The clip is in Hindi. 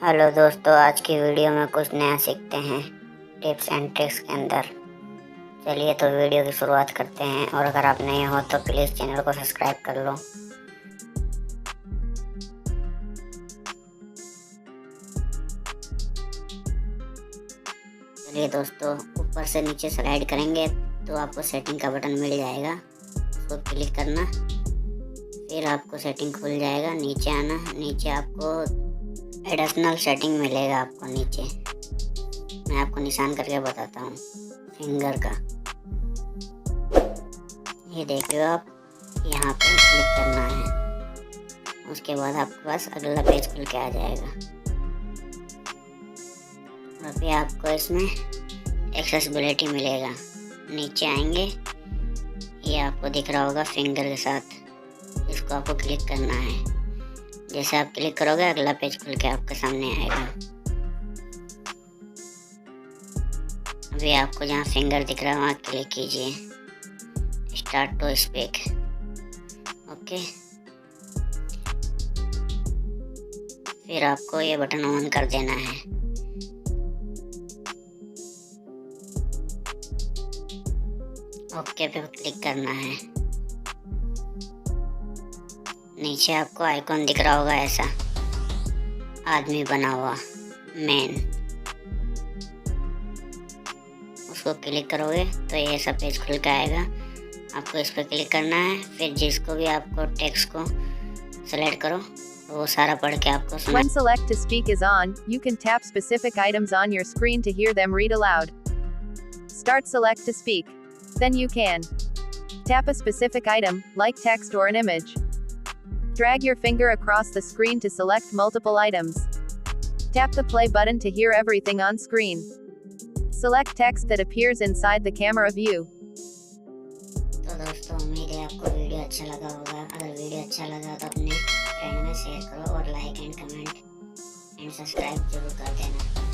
हेलो दोस्तों, आज की वीडियो में कुछ नया सीखते हैं टिप्स एंड ट्रिक्स के अंदर। चलिए तो वीडियो की शुरुआत करते हैं। और अगर आप नए हो तो प्लीज़ चैनल को सब्सक्राइब कर लो। चलिए दोस्तों, ऊपर से नीचे स्लाइड करेंगे तो आपको सेटिंग का बटन मिल जाएगा, उसको क्लिक करना। फिर आपको सेटिंग खुल जाएगा। नीचे आना, नीचे आपको एडिशनल सेटिंग मिलेगा। आपको नीचे मैं आपको निशान करके बताता हूँ फिंगर का। ये देख रहे हो आप, यहाँ पे क्लिक करना है। उसके बाद आपके पास अगला पेज खुल के आ जाएगा। अभी आपको इसमें एक्सेसिबिलिटी मिलेगा। नीचे आएंगे, ये आपको दिख रहा होगा फिंगर के साथ, इसको आपको क्लिक करना है। जैसे आप क्लिक करोगे अगला पेज खुल के आपके सामने आएगा। अभी आपको जहाँ फिंगर दिख रहा है वहाँ क्लिक कीजिए, स्टार्ट टू स्पीक। ओके, फिर आपको ये बटन ऑन कर देना है। ओके पे क्लिक करना है। नीचे आपको आइकॉन दिख रहा होगा ऐसा, आदमी बना हुआ मैन, उसको क्लिक करोगे तो ये सब पेज खुल के आएगा। आपको इस पर क्लिक करना है। फिर जिसको भी आपको टेक्स्ट को सेलेक्ट करो वो सारा पढ़ के आपको सुना। When select to speak is on, you can tap specific items on your screen to hear them read aloud. Start select to speak. Then you can tap a specific item, like text or an image. Drag your finger across the screen to select multiple items. Tap the play button to hear everything on screen. Select text that appears inside the camera view. तो दोस्तों, उम्मीद है आपको वीडियो अच्छा लगा होगा। अगर वीडियो अच्छा लगा तो अपने फ्रेंड में शेयर करो और like and comment and subscribe जरूर कर देना।